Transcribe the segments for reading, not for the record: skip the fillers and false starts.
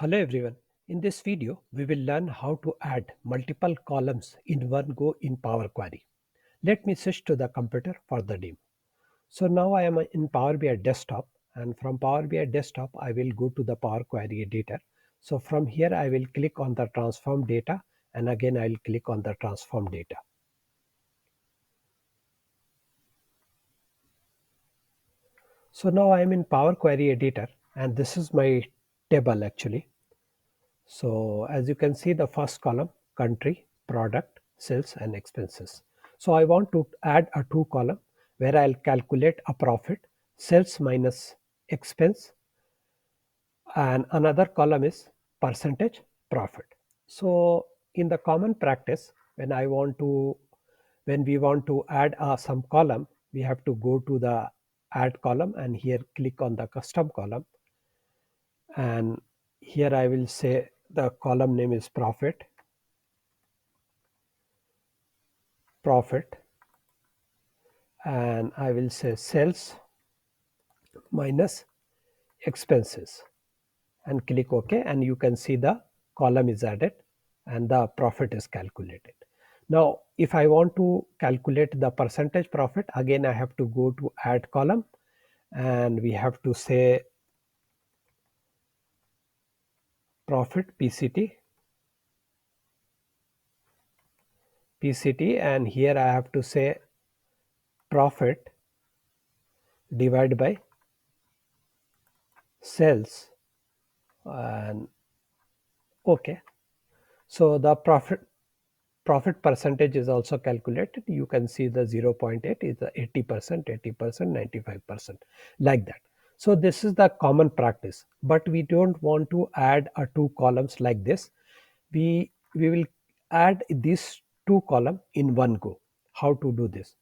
Hello everyone. In this video, we will learn how to add multiple columns in one go in Power Query. Let me switch to the computer for the demo. So now I am in Power BI desktop, and from Power BI desktop I will go to the Power Query editor. So from here I will click on the transform data, and again I will click on the transform data. So now I am in Power Query editor, and this is my table actually. So as you can see, the first column, country, product, sales and expenses. So I want to add a two column where I'll calculate a profit, sales minus expense, and another column is percentage profit. So in the common practice, when we want to add some column, we have to go to the add column and here click on the custom column, and here I will say the column name is profit, and I will say sales minus expenses and click OK, and you can see the column is added and the profit is calculated. Now if I want to calculate the percentage profit, again I have to go to add column and we have to say profit PCT, and here I have to say profit divided by sales, and OK. So the profit percentage is also calculated. You can see the 0.8 is the 80%, 80%, 95%, like that. So this is the common practice, but we don't want to add a two columns like this. We will add these two column in one go. How to do this?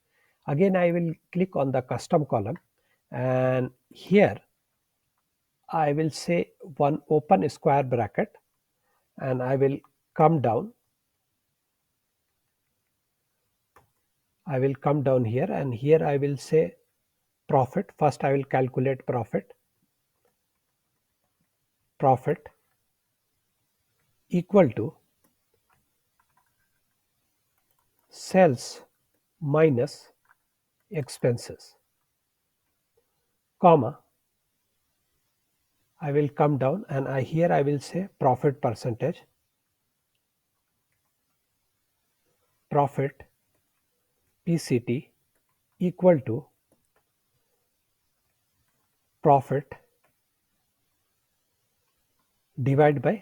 Again, I will click on the custom column, and here I will say one open square bracket, and I will come down. I will come down here, and here I will say profit. First I will calculate profit equal to sales minus expenses, comma, I will come down, and here I will say profit percentage, profit PCT equal to profit divided by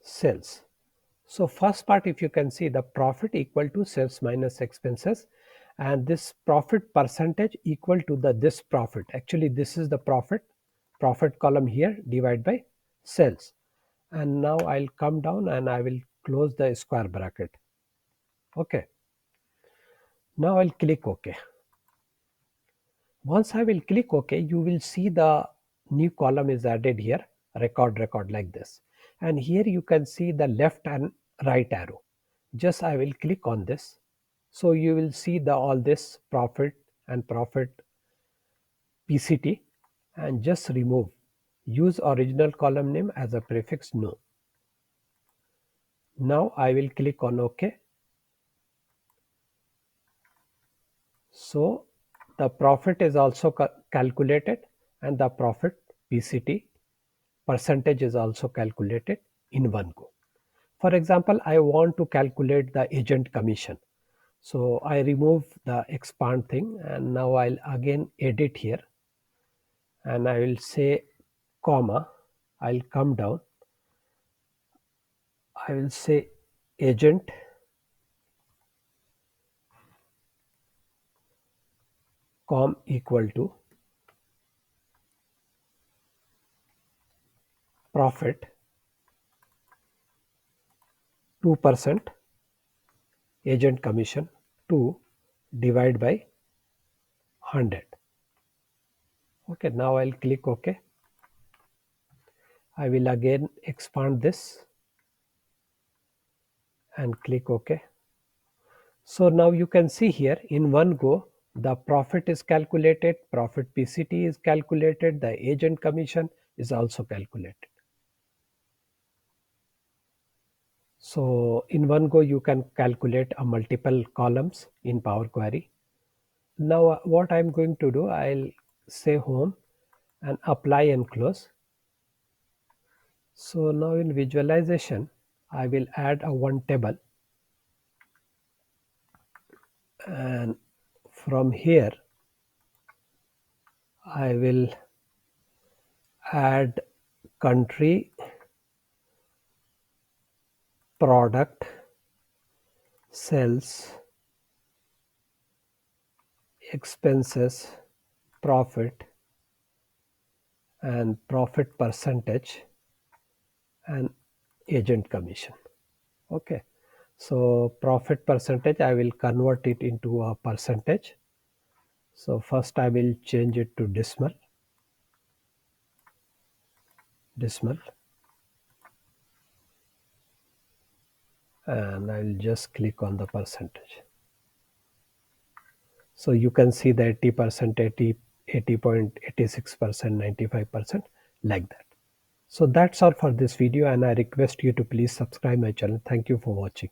sales. So first part, if you can see, the profit equal to sales minus expenses, and this profit percentage equal to this profit. Actually this is the profit column here divided by sales. And now I'll come down and I will close the square bracket. Okay. Now I'll click OK. Once I will click OK, you will see the new column is added here, record like this. And here you can see the left and right arrow. Just I will click on this. So you will see the all this profit and profit PCT, and just remove use original column name as a prefix no. Now I will click on OK. So the profit is also calculated, and the profit PCT percentage is also calculated in one go. For example, I want to calculate the agent commission. So I remove the expand thing, and now I'll again edit here, and I will say comma, I'll come down, I will say agent com equal to profit 2% agent commission 2 divided by 100. Okay, now I'll click OK. I will again expand this and click OK. So now you can see here in one go the profit is calculated, profit PCT is calculated, the agent commission is also calculated. So in one go, you can calculate a multiple columns in Power Query. Now what I'm going to do, I'll say home and apply and close. So now in visualization, I will add a one table, and from here I will add country, product, sales, expenses, profit, and profit percentage, and agent commission. Okay. So profit percentage, I will convert it into a percentage. So first I will change it to decimal, and I'll just click on the percentage. So you can see the 80%, 80.86%, 95%, like that. So that's all for this video, and I request you to please subscribe my channel. Thank you for watching.